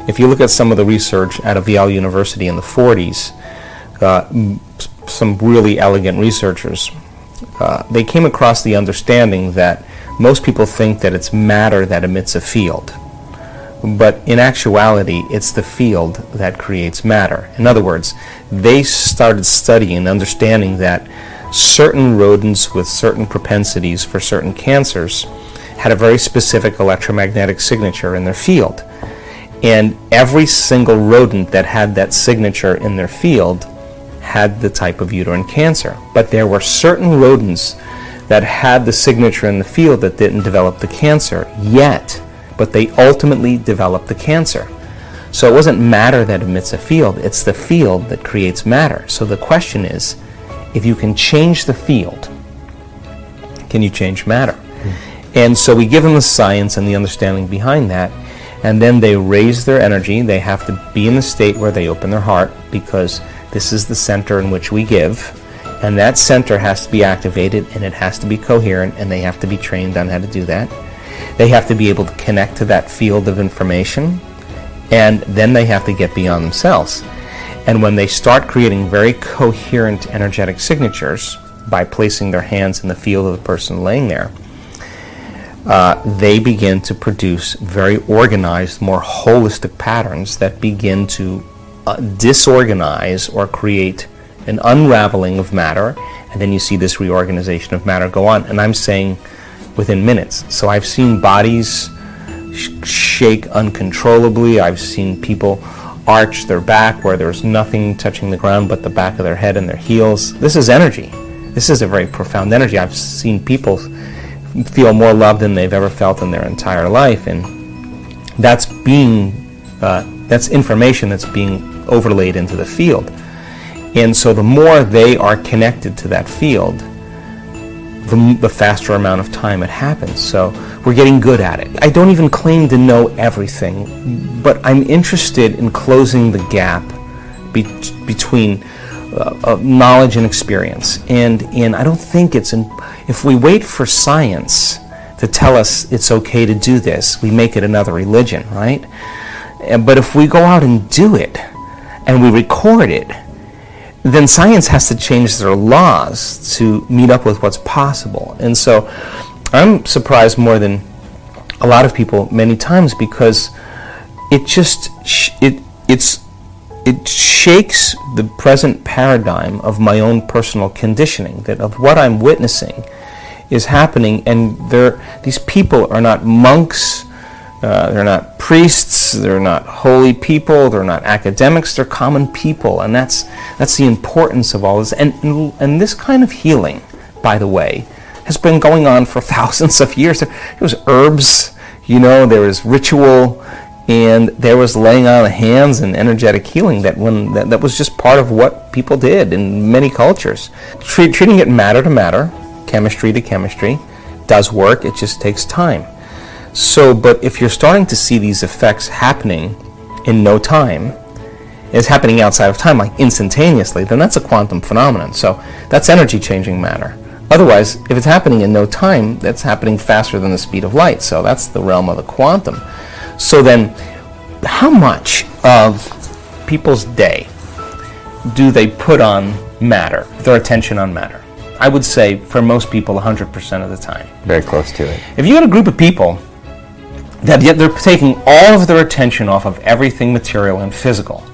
if you look at some of the research out of Yale University in the 40s, some really elegant researchers, they came across the understanding that most people think that it's matter that emits a field. But in actuality, it's the field that creates matter. In other words, they started studying and understanding that certain rodents with certain propensities for certain cancers had a very specific electromagnetic signature in their field. And every single rodent that had that signature in their field had the type of uterine cancer. But there were certain rodents that had the signature in the field that didn't develop the cancer yet, but they ultimately developed the cancer. So it wasn't matter that emits a field, it's the field that creates matter. So the question is, if you can change the field, can you change matter? And so we give them the science and the understanding behind that, and then they raise their energy. They have to be in the state where they open their heart, because this is the center in which we give, and that center has to be activated, and it has to be coherent, and they have to be trained on how to do that. They have to be able to connect to that field of information, and then they have to get beyond themselves. And when they start creating very coherent energetic signatures by placing their hands in the field of the person laying there, they begin to produce very organized, more holistic patterns that begin to disorganize or create an unraveling of matter, and then you see this reorganization of matter go on. And I'm saying within minutes. So I've seen bodies shake uncontrollably. I've seen people arch their back where there's nothing touching the ground but the back of their head and their heels. This is energy. This is a very profound energy. I've seen people feel more love than they've ever felt in their entire life, and that's information that's being overlaid into the field. And so the more they are connected to that field, the faster amount of time it happens. So we're getting good at it. I don't even claim to know everything, but I'm interested in closing the gap between knowledge and experience. And I don't think if we wait for science to tell us it's okay to do this, we make it another religion, right? But if we go out and do it, and we record it, then science has to change their laws to meet up with what's possible. And so I'm surprised more than a lot of people many times, because it just it shakes the present paradigm of my own personal conditioning, that of what I'm witnessing is happening, and these people are not monks, they're not priests, they're not holy people, they're not academics, they're common people, and that's the importance of all this. And this kind of healing, by the way, has been going on for thousands of years. There was herbs, there was ritual, and there was laying on of hands and energetic healing that was just part of what people did in many cultures. Treating it matter to matter, chemistry to chemistry, does work. It just takes time. So, but if you're starting to see these effects happening in no time, it's happening outside of time, like instantaneously, then that's a quantum phenomenon. So that's energy changing matter. Otherwise, if it's happening in no time, that's happening faster than the speed of light. So that's the realm of the quantum. So then, how much of people's day do they put on matter, their attention on matter? I would say for most people 100% of the time. Very close to it. If you had a group of people that yet they're taking all of their attention off of everything material and physical,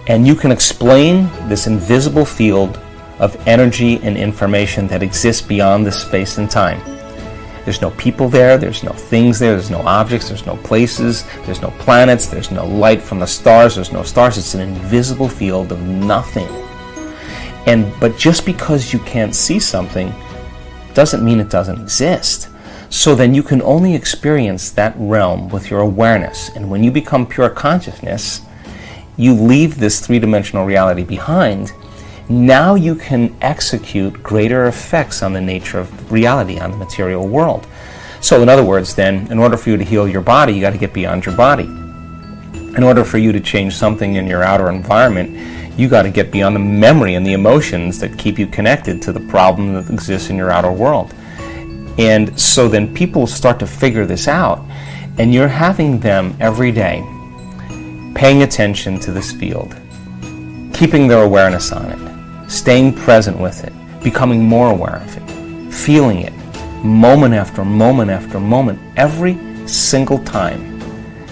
and you can explain this invisible field of energy and information that exists beyond the space and time. There's no people there, there's no things there, there's no objects, there's no places, there's no planets, there's no light from the stars, there's no stars. It's an invisible field of nothing. But just because you can't see something doesn't mean it doesn't exist. So then you can only experience that realm with your awareness. And when you become pure consciousness, you leave this three-dimensional reality behind. Now you can execute greater effects on the nature of reality, on the material world. So in other words then, in order for you to heal your body, you got to get beyond your body. In order for you to change something in your outer environment, you got to get beyond the memory and the emotions that keep you connected to the problem that exists in your outer world. And so then people start to figure this out, and you're having them every day paying attention to this field, keeping their awareness on it, staying present with it, becoming more aware of it, feeling it, moment after moment after moment, every single time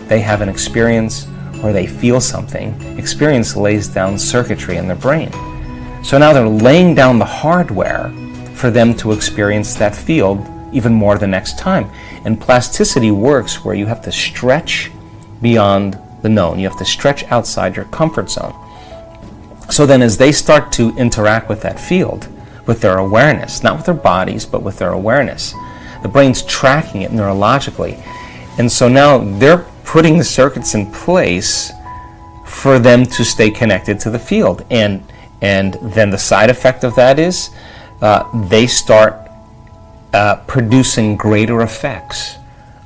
they have an experience or they feel something, experience lays down circuitry in their brain. So now they're laying down the hardware for them to experience that field even more the next time. And plasticity works where you have to stretch beyond the known. You have to stretch outside your comfort zone. So then as they start to interact with that field, with their awareness, not with their bodies, but with their awareness, the brain's tracking it neurologically. And so now they're putting the circuits in place for them to stay connected to the field. And then the side effect of that is they start producing greater effects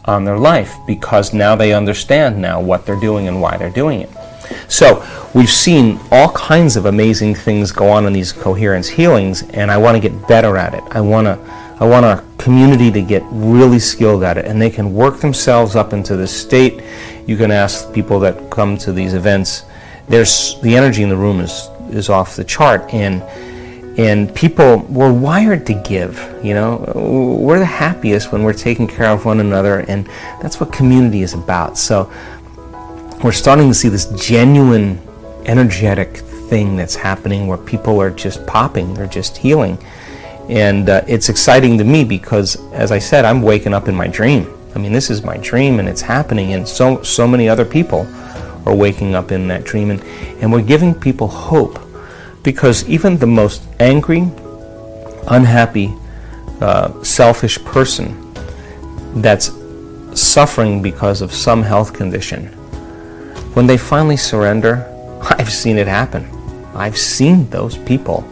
on their life, because now they understand now what they're doing and why they're doing it. So we've seen all kinds of amazing things go on in these coherence healings, and I want to get better at it. I want our community to get really skilled at it, and they can work themselves up into this state. You can ask people that come to these events. There's the energy in the room is off the chart, and people, we're wired to give. You know, we're the happiest when we're taking care of one another, and that's what community is about. So we're starting to see this genuine energetic thing that's happening where people are just popping, they're just healing. And it's exciting to me because, as I said, I'm waking up in my dream. I mean, this is my dream and it's happening, and so many other people are waking up in that dream, and we're giving people hope, because even the most angry, unhappy, selfish person that's suffering because of some health condition, when they finally surrender, I've seen it happen. I've seen those people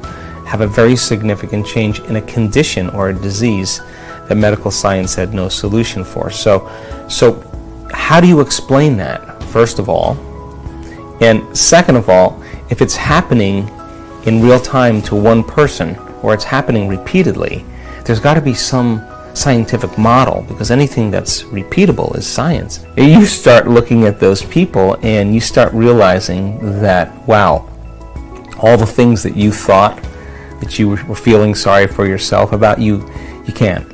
have a very significant change in a condition or a disease that medical science had no solution for. So how do you explain that, first of all? And second of all, if it's happening in real time to one person, or it's happening repeatedly, there's got to be some scientific model, because anything that's repeatable is science. You start looking at those people and you start realizing that, wow, all the things that you thought that you were feeling sorry for yourself about, you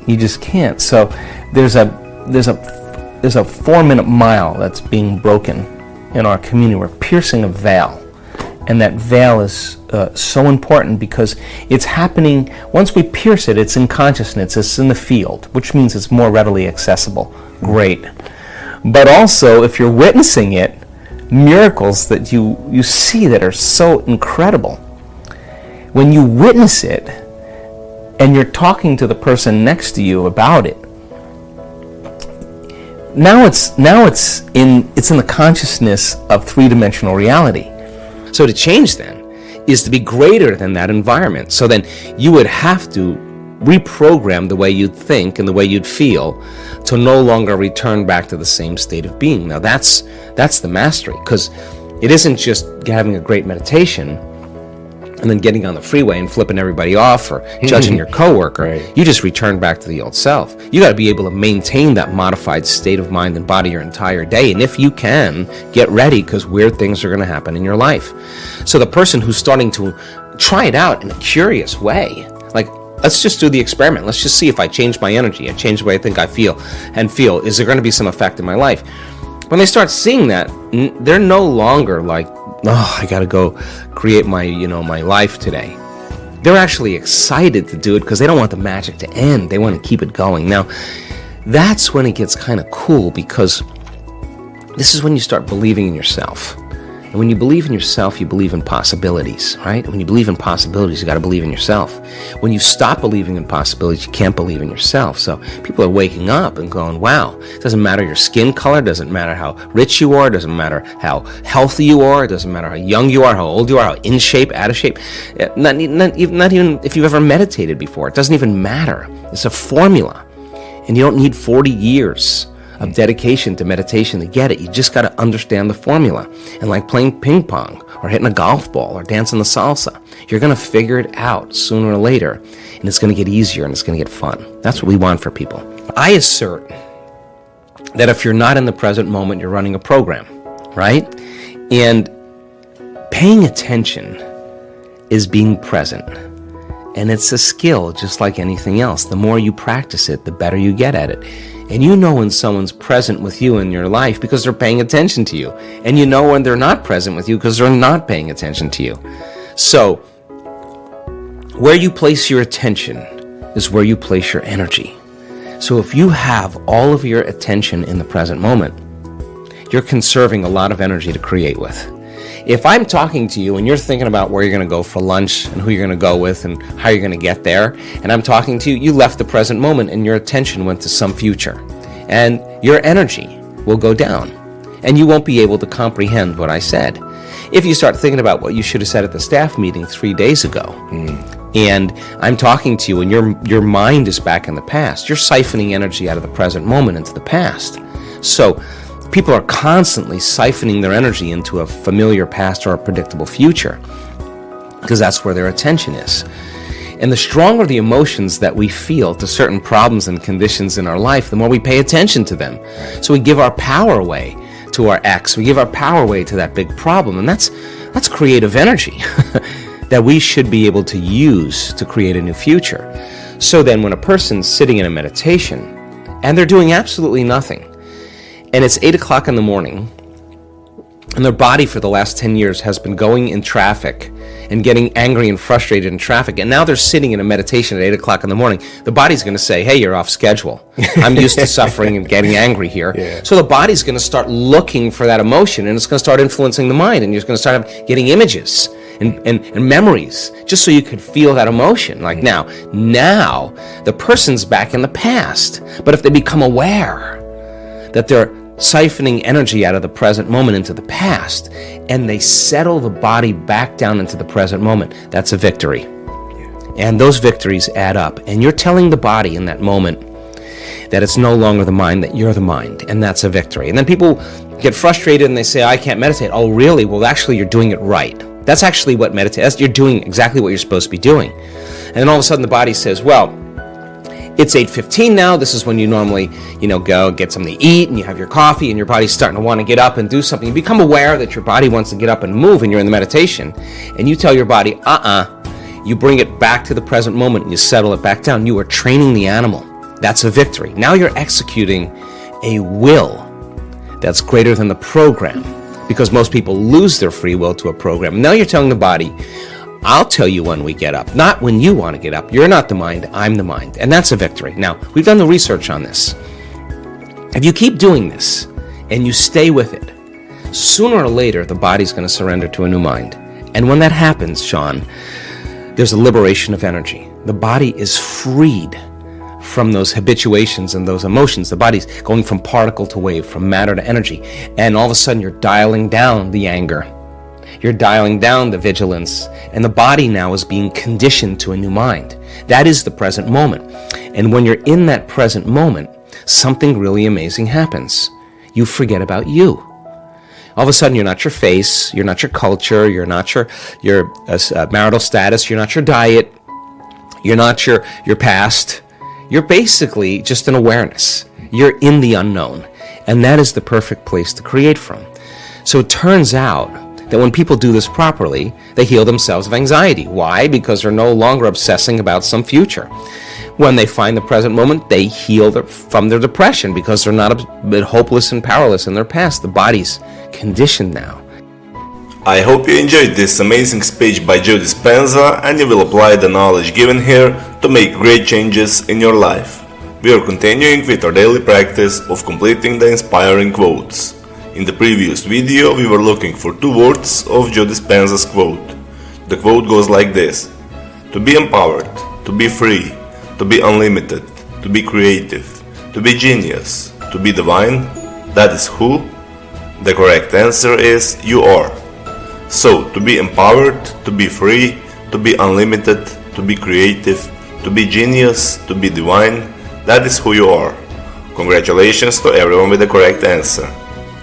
just can't. So there's a 4-minute mile that's being broken in our community. We're piercing a veil, and that veil is so important because it's happening. Once we pierce it, it's in consciousness, it's in the field, which means it's more readily accessible. Great. But also, if you're witnessing it, miracles that you see that are so incredible, when you witness it and you're talking to the person next to you about it, now it's in the consciousness of three-dimensional reality. So to change then is to be greater than that environment. So then you would have to reprogram the way you'd think and the way you'd feel to no longer return back to the same state of being. Now that's the mastery, because it isn't just having a great meditation and then getting on the freeway and flipping everybody off or judging your coworker. Right. You just return back to the old self. You got to be able to maintain that modified state of mind and body your entire day. And if you can, get ready, because weird things are going to happen in your life. So the person who's starting to try it out in a curious way, like, let's just do the experiment. Let's just see if I change my energy, I change the way I think I feel, is there going to be some effect in my life? When they start seeing that, they're no longer like, oh, I got to go create my life today. They're actually excited to do it because they don't want the magic to end. They want to keep it going. Now, that's when it gets kind of cool, because this is when you start believing in yourself. And when you believe in yourself, you believe in possibilities, right? When you believe in possibilities, you got to believe in yourself. When you stop believing in possibilities, you can't believe in yourself. So people are waking up and going, wow, it doesn't matter your skin color, doesn't matter how rich you are, doesn't matter how healthy you are, it doesn't matter how young you are, how old you are, how in shape, out of shape. Not even if you've ever meditated before. It doesn't even matter. It's a formula. And you don't need 40 years of dedication to meditation to get it. You just got to understand the formula. And like playing ping pong or hitting a golf ball or dancing the salsa, you're going to figure it out sooner or later, and it's going to get easier and it's going to get fun. That's what we want for people. I assert that if you're not in the present moment, you're running a program, right? And paying attention is being present. And it's a skill just like anything else. The more you practice it, the better you get at it. And you know when someone's present with you in your life because they're paying attention to you. And you know when they're not present with you because they're not paying attention to you. So, where you place your attention is where you place your energy. So if you have all of your attention in the present moment, you're conserving a lot of energy to create with. If I'm talking to you and you're thinking about where you're going to go for lunch and who you're going to go with and how you're going to get there, and I'm talking to you, you left the present moment and your attention went to some future. And your energy will go down and you won't be able to comprehend what I said. If you start thinking about what you should have said at the staff meeting 3 days ago, and I'm talking to you and your mind is back in the past, you're siphoning energy out of the present moment into the past. So people are constantly siphoning their energy into a familiar past or a predictable future because that's where their attention is. And the stronger the emotions that we feel to certain problems and conditions in our life, the more we pay attention to them. So we give our power away to our ex. We give our power away to that big problem. And that's creative energy that we should be able to use to create a new future. So then when a person's sitting in a meditation and they're doing absolutely nothing, and it's 8 o'clock in the morning, and their body for the last 10 years has been going in traffic and getting angry and frustrated in traffic, and now they're sitting in a meditation at 8 o'clock in the morning, the body's going to say, hey, you're off schedule. I'm used to suffering and getting angry here. Yeah. So the body's going to start looking for that emotion, and it's going to start influencing the mind, and you're going to start getting images and memories, just so you could feel that emotion. Like now the person's back in the past. But if they become aware that they're siphoning energy out of the present moment into the past, and they settle the body back down into the present moment, that's a victory. And those victories add up. And you're telling the body in that moment that it's no longer the mind, that you're the mind, and that's a victory. And then people get frustrated and they say, I can't meditate. Oh, really? Well, actually, you're doing it right. That's actually what meditation, you're doing exactly what you're supposed to be doing. And then all of a sudden the body says, well, it's 8:15 now. This is when you normally, go get something to eat and you have your coffee and your body's starting to want to get up and do something. You become aware that your body wants to get up and move and you're in the meditation, and you tell your body, you bring it back to the present moment and you settle it back down. You are training the animal. That's a victory. Now you're executing a will that's greater than the program, because most people lose their free will to a program. Now you're telling the body, I'll tell you when we get up, not when you want to get up. You're not the mind, I'm the mind. And that's a victory. Now, we've done the research on this. If you keep doing this and you stay with it, sooner or later, the body's going to surrender to a new mind. And when that happens, Sean, there's a liberation of energy. The body is freed from those habituations and those emotions. The body's going from particle to wave, from matter to energy. And all of a sudden, you're dialing down the anger. You're dialing down the vigilance, and the body now is being conditioned to a new mind. That is the present moment. And when you're in that present moment, something really amazing happens. You forget about you. All of a sudden, you're not your face, you're not your culture, you're not your marital status, you're not your diet, you're not your past. You're basically just an awareness. You're in the unknown, and that is the perfect place to create from. So it turns out that when people do this properly, they heal themselves of anxiety. Why? Because they're no longer obsessing about some future. When they find the present moment, they heal from their depression because they're not a bit hopeless and powerless in their past. The body's conditioned now. I hope you enjoyed this amazing speech by Joe Dispenza, and you will apply the knowledge given here to make great changes in your life. We are continuing with our daily practice of completing the inspiring quotes. In the previous video, we were looking for 2 words of Joe Dispenza's quote. The quote goes like this: to be empowered, to be free, to be unlimited, to be creative, to be genius, to be divine, that is who? The correct answer is you are. So, to be empowered, to be free, to be unlimited, to be creative, to be genius, to be divine, that is who you are. Congratulations to everyone with the correct answer.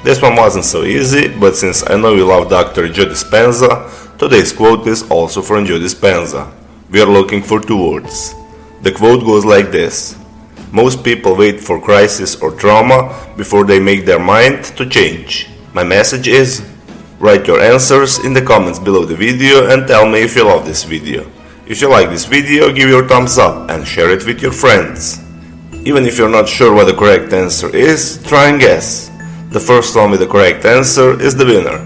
This one wasn't so easy, but since I know you love Dr. Joe Dispenza, today's quote is also from Joe Dispenza. We are looking for 2 words. The quote goes like this: most people wait for crisis or trauma before they make their mind to change. My message is, Write your answers in the comments below the video and tell me if you love this video. If you like this video, give your thumbs up and share it with your friends. Even if you're not sure what the correct answer is, try and guess. The first one with the correct answer is the winner.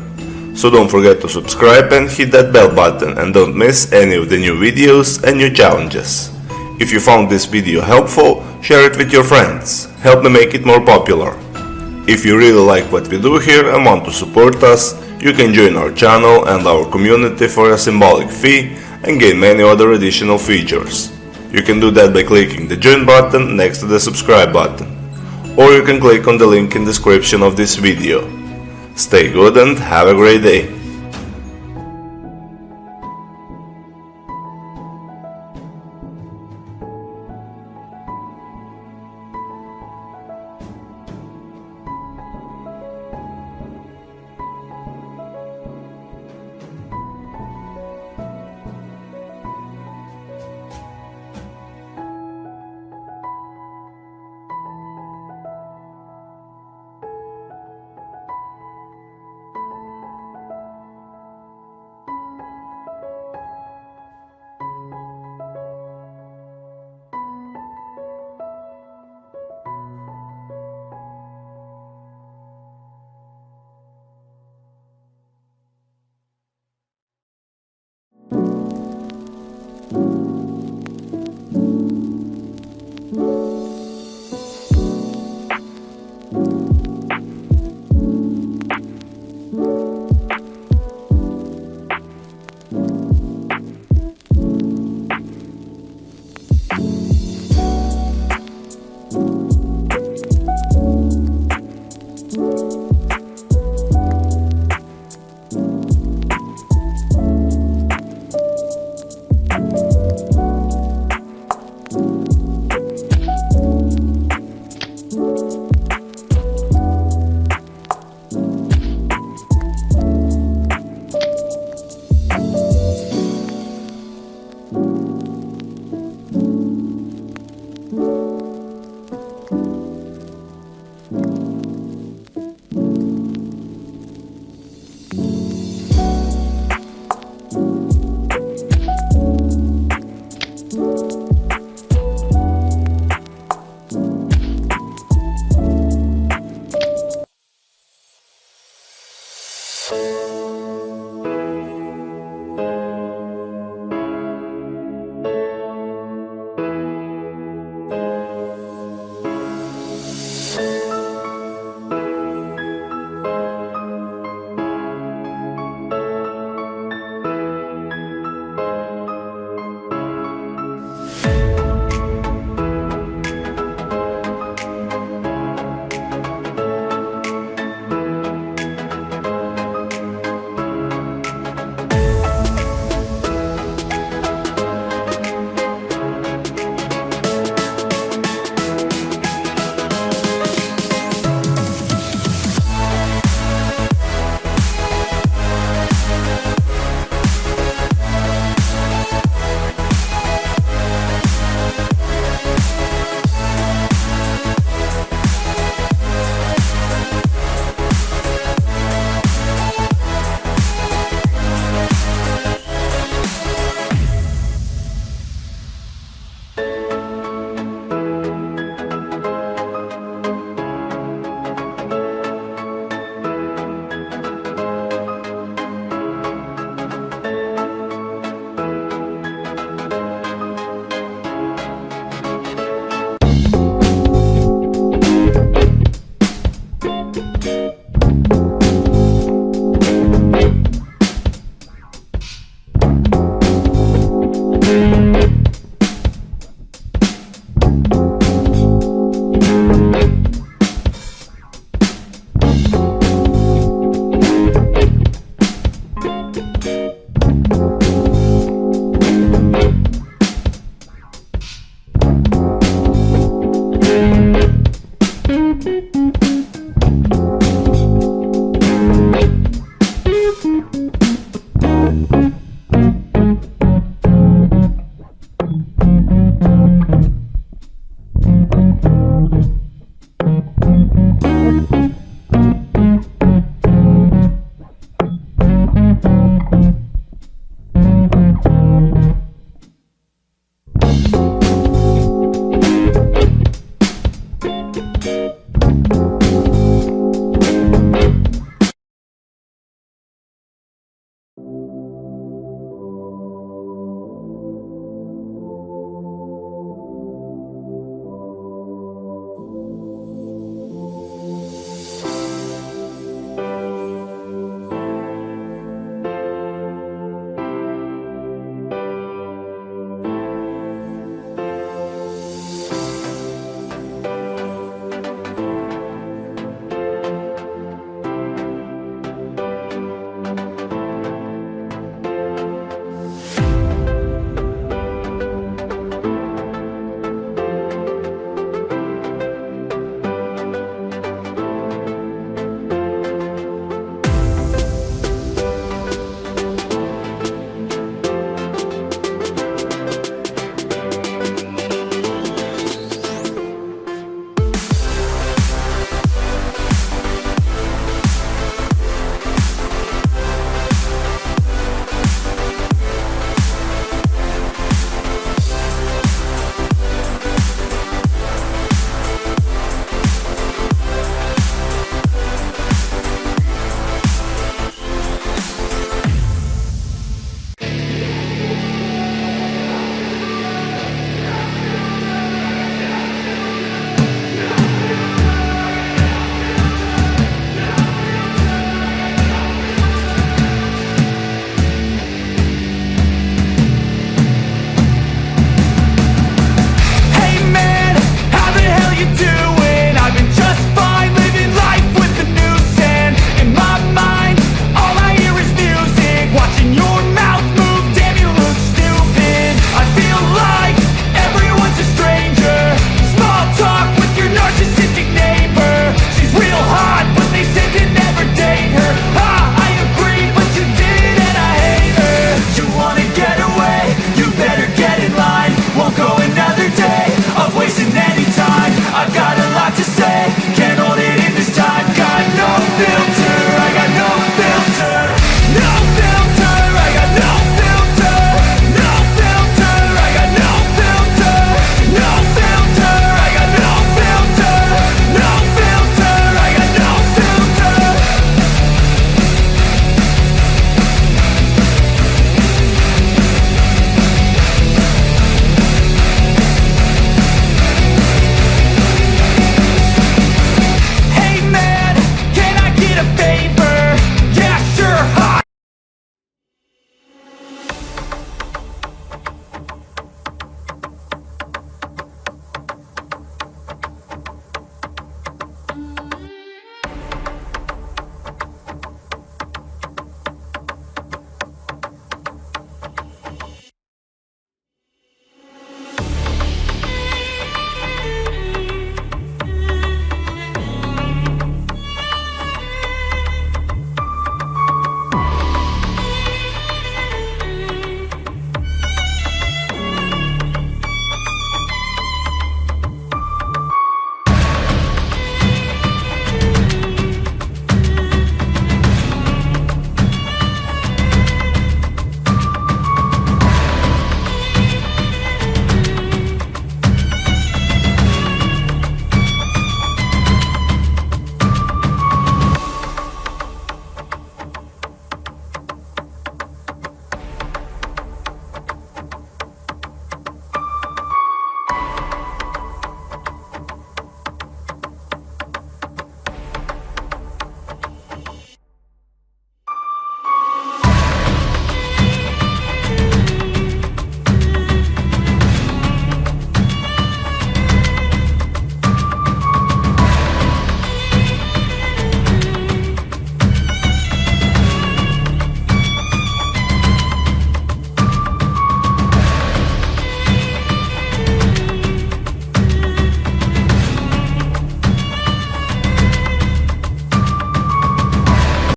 So don't forget to subscribe and hit that bell button and don't miss any of the new videos and new challenges. If you found this video helpful, share it with your friends. Help me make it more popular. If you really like what we do here and want to support us, you can join our channel and our community for a symbolic fee and gain many other additional features. You can do that by clicking the join button next to the subscribe button, or you can click on the link in the description of this video. Stay good and have a great day.